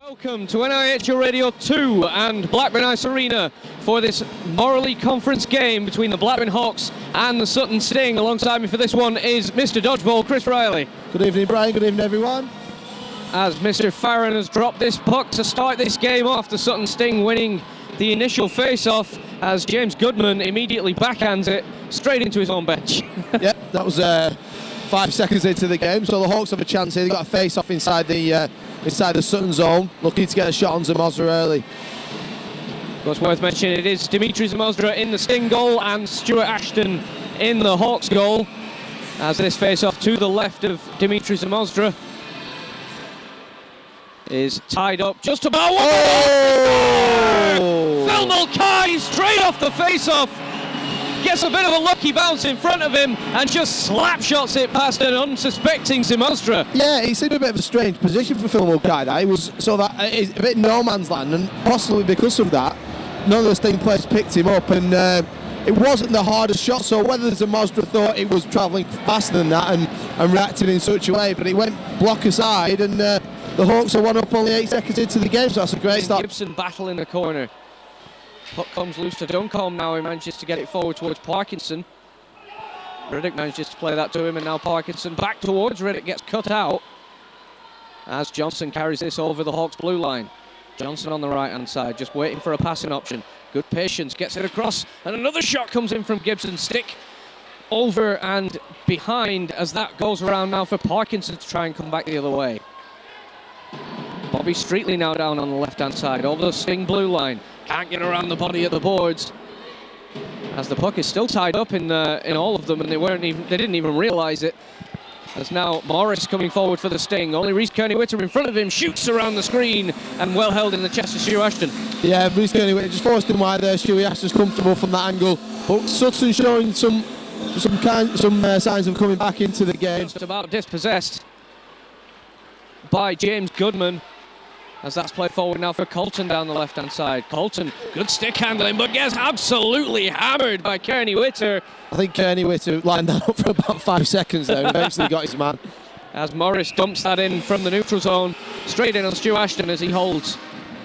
Welcome to NIHL Radio 2 and Blackburn Ice Arena for this Moral League Conference game between the Blackburn Hawks and the Sutton Sting. Alongside me for this one is Mr. Dodgeball, Chris Riley. Good evening, Brian. Good evening, everyone. As Mr. Farron has dropped this puck to start this game off, the Sutton Sting winning the initial face-off as James Goodman immediately backhands it straight into his own bench. Yeah, that was 5 seconds into the game, so the Hawks have a chance here. They've got a face-off inside the Sutton zone, looking to get a shot on Zamozra early. What's worth mentioning, it is Dimitri Zamozra in the Sting goal and Stuart Ashton in the Hawks goal, as this face-off to the left of Dimitri Zamozra is tied up just about. Oh! Phil Mulcahy straight off the face-off gets a bit of a lucky bounce in front of him and just slap shots it past an unsuspecting Zamozra. Yeah, he seemed a bit of a strange position for Phil Mulcahy. He was sort of a bit no man's land, and possibly because of that, none of the Sting players picked him up, and it wasn't the hardest shot, so whether Zamozra thought it was travelling faster than that and reacted in such a way, but it went block aside, and the Hawks are one up only 8 seconds into the game, so that's a great start. Gibson battle in the corner. Puck comes loose to Duncombe now. He manages to get it forward towards Parkinson. Riddick manages to play that to him, and now Parkinson back towards Riddick, gets cut out as Johnson carries this over the Hawks blue line. Johnson on the right hand side, just waiting for a passing option. Good patience, gets it across, and another shot comes in from Gibson. Stick over and behind as that goes around now for Parkinson to try and come back the other way. Bobby Streetley now down on the left hand side over the Sting blue line. Can't get around the body at the boards as the puck is still tied up in all of them, and they didn't even realise it. As now Morris coming forward for the Sting. Only Rhys Kearney-Whitter in front of him, shoots around the screen and well held in the chest of Stu Ashton. Yeah, Rhys Kearney-Whitter just forced him wide there. Stewie Ashton's comfortable from that angle, but Sutton showing some signs of coming back into the game. Just about dispossessed by James Goodman, as that's played forward now for Colton down the left-hand side. Colton, good stick handling, but gets absolutely hammered by Kearney-Whitter. I think Kearney-Whitter lined that up for about 5 seconds there and eventually got his man. As Morris dumps that in from the neutral zone, straight in on Stu Ashton as he holds.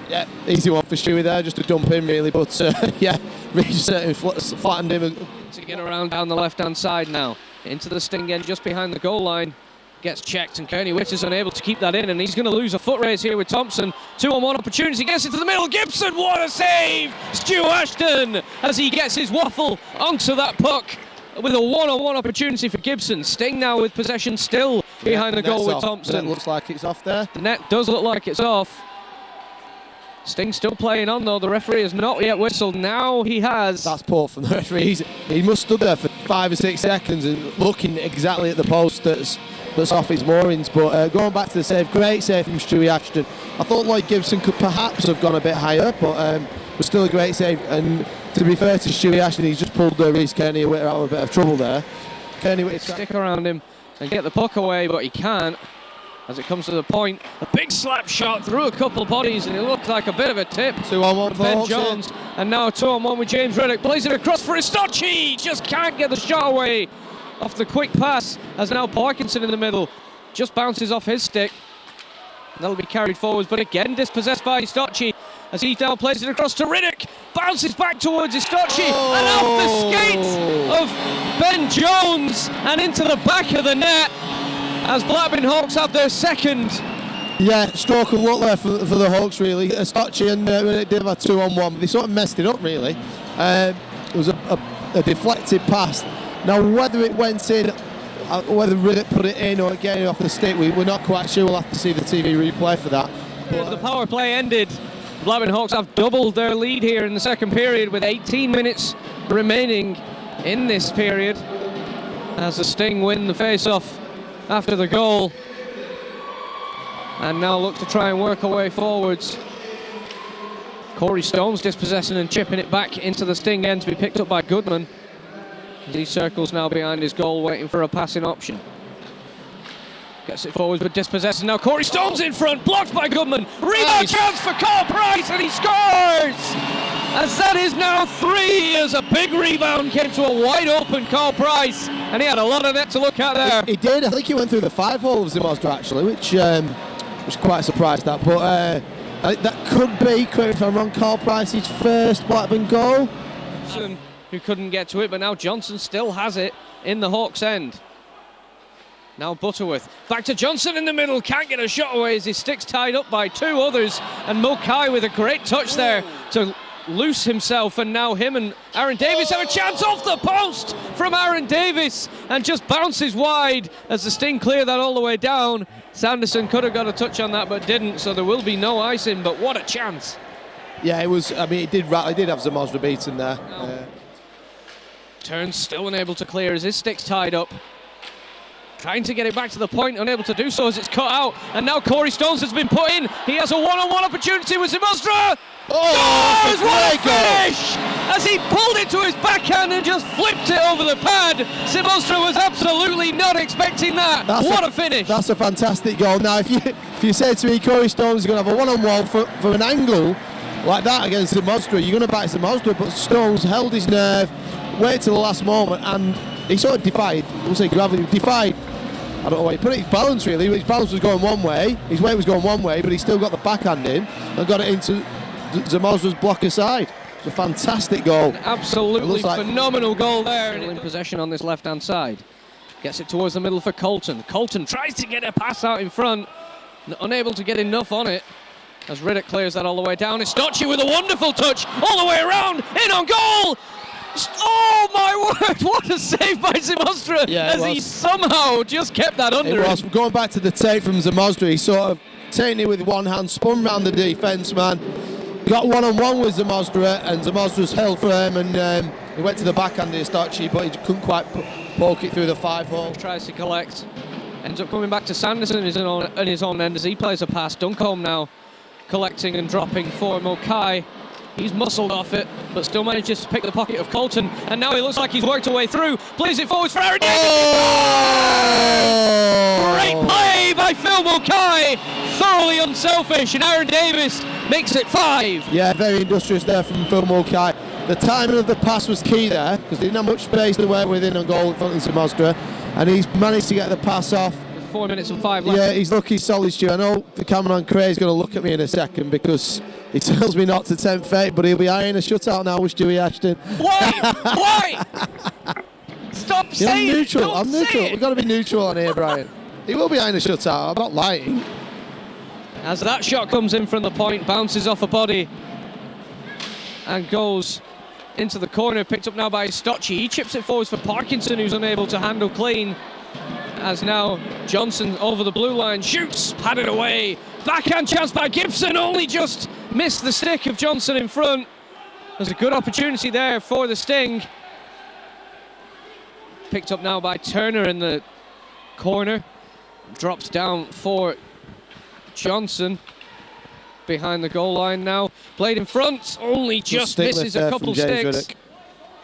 Yeah, easy one for Stewie there, just to dump in really, but yeah, really certainly flattened him. To get around down the left-hand side now, into the Sting end just behind the goal line. Gets checked, and Kearney-Whitter's unable to keep that in, and he's going to lose a foot race here with Thompson. 2-on-1 opportunity, gets into the middle. Gibson, what a save! Stu Ashton, as he gets his waffle onto that puck with a one-on-one opportunity for Gibson. Sting now with possession still behind the goal with Thompson. The net looks like it's off there. The net does look like it's off. Sting still playing on though. The referee has not yet whistled. Now he has. That's poor from the referee. He must have stood there for 5 or 6 seconds and looking exactly at the post that's off his moorings, but going back to the save, great save from Stewie Ashton. I thought Lloyd Gibson could perhaps have gone a bit higher, but was still a great save, and to be fair to Stewie Ashton, he's just pulled Rhys Kearney-Whitter out of a bit of trouble there. Kearney-Whitter stick around him and get the puck away, but he can't as it comes to the point. A big slap shot through a couple of bodies, and it looked like a bit of a tip. 2-on-1 for Ben Jones, and now a 2-on-1 with James Riddick. Plays it across for Istocci, just can't get the shot away off the quick pass, as now Parkinson in the middle just bounces off his stick. That'll be carried forwards, but again dispossessed by Istocci as he now plays it across to Riddick. Bounces back towards Istocci and off the skates of Ben Jones and into the back of the net as Blackburn Hawks have their second. Yeah, stroke of luck there for the Hawks really. Istocci and Riddick did have a 2-on-1, but they sort of messed it up really. It was a deflected pass. Now, whether it went in, whether Riddick put it in or getting it off the stick, we're not quite sure. We'll have to see the TV replay for that. The power play ended. The Blackburn Hawks have doubled their lead here in the second period with 18 minutes remaining in this period as the Sting win the face-off after the goal and now look to try and work our way forwards. Corey Stone's dispossessing and chipping it back into the Sting end to be picked up by Goodman. He circles now behind his goal, waiting for a passing option. Gets it forwards, but dispossessing now. Corey Stone's in front, blocked by Goodman. Rebound chance for Carl Price, and he scores! As that is now 3, as a big rebound came to a wide open Carl Price, and he had a lot of net to look at there. He did. I think he went through the 5 hole of Zamozra actually, which was quite surprised at. But That could be, correct me if I'm wrong, Carl Price's first Blackburn goal. Who couldn't get to it, but now Johnson still has it in the Hawks' end. Now Butterworth, back to Johnson in the middle, can't get a shot away as his stick's tied up by two others, and Mulcahy with a great touch there to loose himself, and now him and Aaron Davis have a chance off the post from Aaron Davis, and just bounces wide as the Sting clear that all the way down. Sanderson could have got a touch on that but didn't, so there will be no icing, but what a chance. Yeah, it was, I mean, it did have Zamozra beaten there. Turns still unable to clear as his stick's tied up. Trying to get it back to the point, unable to do so as it's cut out. And now Corey Stones has been put in. He has a one-on-one opportunity with Zamozra. Oh, what a finish! As he pulled it to his backhand and just flipped it over the pad. Zamozra was absolutely not expecting that. What a finish! That's a fantastic goal. Now, if you say to me Corey Stones is going to have a one-on-one for an angle like that against Zamozra, you're going to back Zamozra, but Stones held his nerve, waited till the last moment, and he sort of defied, we'll say gravity, defied, I don't know why he put it, his balance really. His balance was going one way, his weight was going one way, but he still got the backhand in and got it into Zamozra's blocker side. It's a fantastic goal. An absolutely phenomenal goal there. And in possession on this left-hand side. Gets it towards the middle for Colton. Colton tries to get a pass out in front, unable to get enough on it. As Riddick clears that all the way down. It's Stocci with a wonderful touch all the way around, in on goal! Oh my word, what a save by Zamozra, as he somehow just kept that under him. Going back to the take from Zamozra, he sort of taken it with one hand, spun round the defence man, got one-on-one with Zamozra, and Zamozra's held for him, and he went to the backhand of Stocci, but he couldn't quite poke it through the 5-hole. Tries to collect, ends up coming back to Sanderson in his own end as he plays a pass. Duncombe now collecting and dropping for Mulcahy. He's muscled off it, but still manages to pick the pocket of Colton, and now he looks like he's worked a way through. Plays it forwards for Aaron Davis. Oh! Great play by Phil Mulcahy, thoroughly unselfish, and Aaron Davis makes it 5. Yeah, very industrious there from Phil Mulcahy. The timing of the pass was key there, because they didn't have much space to work within on goal in front of Zamozra, and he's managed to get the pass off. 4 minutes and 5 left. Yeah, he's lucky solid, Stu. I know the cameraman Craig's going to look at me in a second because he tells me not to tempt fate, but he'll be eyeing a shutout now with Stewie Ashton. Why? Why? Stop saying I'm neutral. I'm neutral. We've got to be neutral on here, Brian. He will be eyeing a shutout. I'm not lying. As that shot comes in from the point, bounces off a body and goes into the corner, picked up now by Stocci. He chips it forwards for Parkinson, who's unable to handle clean. As now Johnson over the blue line shoots, padded away. Backhand chance by Gibson, only just missed the stick of Johnson in front. There's a good opportunity there for the Sting. Picked up now by Turner in the corner. Drops down for Johnson. Behind the goal line now. Played in front, only just misses a couple sticks.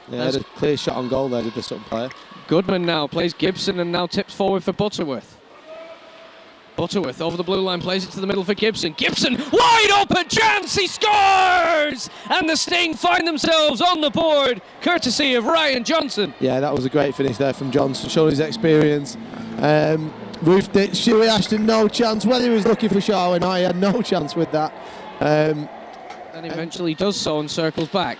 Yeah, had a clear shot on goal there, did the Sutton player. Goodman now plays Gibson and now tips forward for Butterworth. Butterworth over the blue line, plays it to the middle for Gibson. Gibson, wide open chance, he scores! And the Sting find themselves on the board, courtesy of Ryan Johnson. Yeah, that was a great finish there from Johnson, showing his experience. Roofed it, Stewie Ashton, no chance. Whether he was looking for Shaw or not, he had no chance with that. And eventually does so and circles back.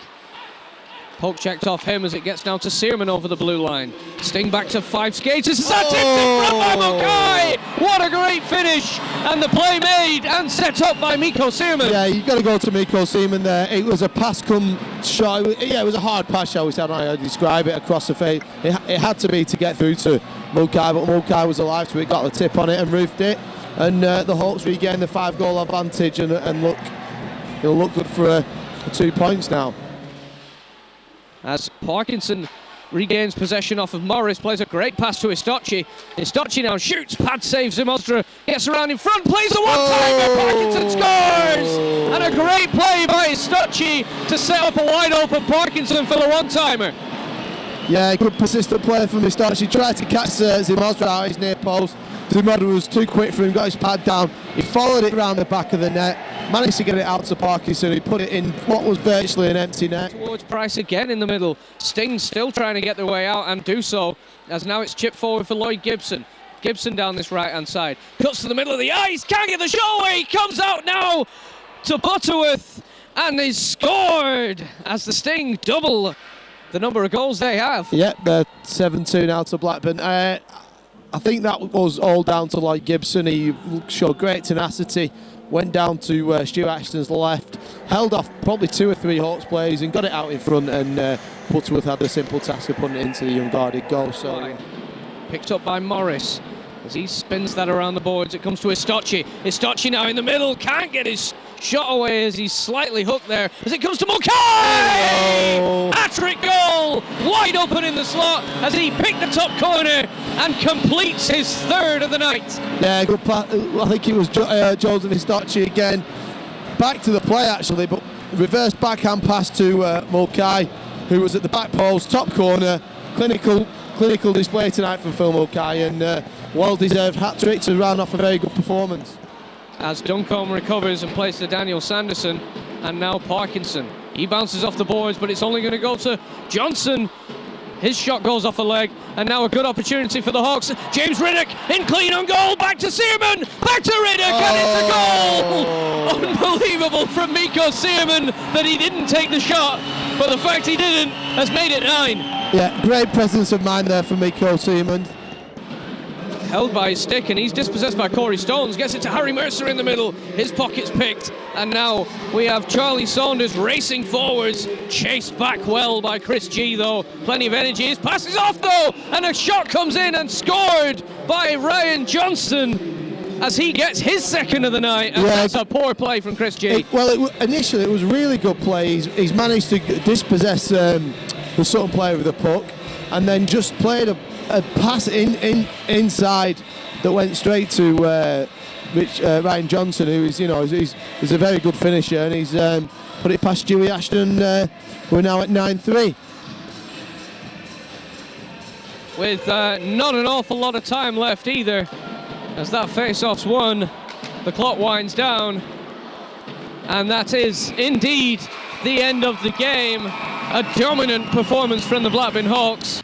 Poke checked off him as it gets now to Searman over the blue line. Sting back to 5 skaters. Is that tipped in front by Mulcahy? What a great finish! And the play made and set up by Miko Searman. Yeah, you've got to go to Miko Searman there. It was a pass come shot. Yeah, it was a hard pass, shall we say. I don't know how to describe it, across the face. It had to be to get through to Mulcahy, but Mulcahy was alive, so he got the tip on it and roofed it. And the Hawks regained the 5-goal advantage and look, it'll look good for 2 points now. As Parkinson regains possession off of Morris, plays a great pass to Istocci. Istocci now shoots, pad saves Zamozra, gets around in front, plays a one-timer, Parkinson scores! And a great play by Istocci to set up a wide-open Parkinson for the one-timer. Yeah, good persistent play from Istocci. Tried to catch Zamozra out his near post. Zamozra was too quick for him, got his pad down. He followed it around the back of the net, managed to get it out to Parkinson. He put it in what was virtually an empty net. Towards Price again in the middle. Sting still trying to get their way out and do so, as now it's chipped forward for Lloyd Gibson. Gibson down this right-hand side. Cuts to the middle of the ice, can't get the shot away, he comes out now to Butterworth, and he's scored as the Sting double the number of goals they have. Yep, they're 7-2 now to Blackburn. I think that was all down to Lloyd Gibson. He showed great tenacity, went down to Stuart Ashton's left, held off probably 2 or 3 Hawks players and got it out in front, and Butterworth had the simple task of putting it into the unguarded goal. So picked up by Morris as he spins that around the boards. It comes to Istocci. Istocci now in the middle, can't get his shot away as he's slightly hooked there. As it comes to Mulcahy! Hat-trick goal! Wide open in the slot as he picked the top corner and completes his 3rd of the night. Yeah, good pass. I think it was Joseph Istocci again. Back to the play actually, but reverse backhand pass to Mulcahy, who was at the back post, top corner. Clinical display tonight from Phil Mulcahy, and well-deserved hat-trick to round off a very good performance. As Duncombe recovers and plays to Daniel Sanderson, and now Parkinson. He bounces off the boards, but it's only going to go to Johnson. His shot goes off a leg, and now a good opportunity for the Hawks. James Riddick in clean on goal, back to Searman, back to Riddick, and it's a goal! Unbelievable from Miko Searman that he didn't take the shot, but the fact he didn't has made it 9. Yeah, great presence of mind there for Miko Searman. Held by his stick, and he's dispossessed by Corey Stones. Gets it to Harry Mercer in the middle. His pocket's picked, and now we have Charlie Saunders racing forwards, chased back well by Chris G though. Plenty of energy. His pass is off though, and a shot comes in and scored by Ryan Johnson as he gets his 2nd of the night, and that's a poor play from Chris G. Initially it was really good play. He's managed to dispossess the Sutton player with the puck, and then just played a pass inside that went straight to Ryan Johnson, who is, he's a very good finisher, and he's put it past Stewie Ashton. We're now at 9-3. With not an awful lot of time left either, as that face-off's won, the clock winds down, and that is indeed the end of the game. A dominant performance from the Blackburn Hawks.